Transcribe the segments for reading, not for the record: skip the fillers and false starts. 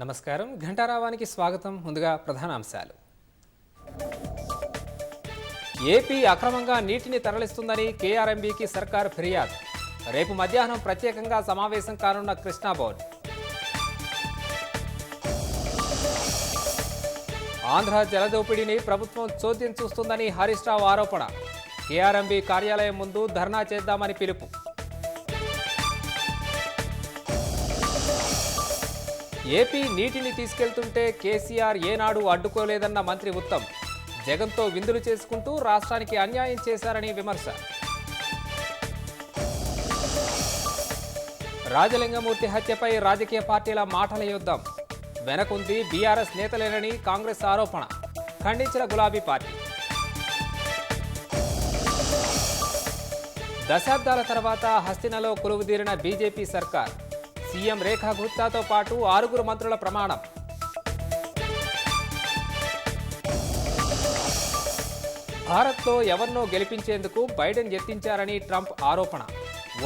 నమస్కారం ఘంటారావానికి స్వాగతం. ముందుగా ప్రధాన అంశాలు. ఏపీ అక్రమంగా నీటిని తరలిస్తుందని కేఆర్ఎంబీకి సర్కార్ ఫిర్యాదు. రేపు మధ్యాహ్నం ప్రత్యేకంగా సమావేశం కానున్న కృష్ణా బోర్డు. ఆంధ్ర జలదోపిడీని ప్రభుత్వం చోద్యం చూస్తుందని హరీష్ రావు ఆరోపణ. కేఆర్ఎంబీ కార్యాలయం ముందు ధర్నా చేద్దామని పిలుపు. ఏపీ నీటిని తీసుకెళ్తుంటే కేసీఆర్ ఏనాడు అడ్డుకోలేదన్న మంత్రి ఉత్తమ్. జగన్తో విందులు చేసుకుంటూ రాష్ట్రానికి అన్యాయం చేశారని విమర్శ. రాజలింగమూర్తి హత్యపై రాజకీయ పార్టీల మాటల యుద్ధం. వెనకుంది బీఆర్ఎస్ నేతలేనని కాంగ్రెస్ ఆరోపణ. ఖండించిన గులాబీ పార్టీ. దశాబ్దాల తర్వాత హస్తినలో కొలువుదీరిన బీజేపీ సర్కార్. సీఎం రేఖా గుప్తాతో పాటు 6 మంత్రుల ప్రమాణం. భారత్లో ఎవరినో గెలిపించేందుకు బైడెన్ యత్నించారని ట్రంప్ ఆరోపణ.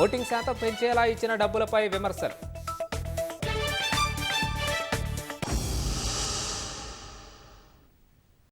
ఓటింగ్ శాతం పెంచేలా ఇచ్చిన డబ్బులపై విమర్శలు.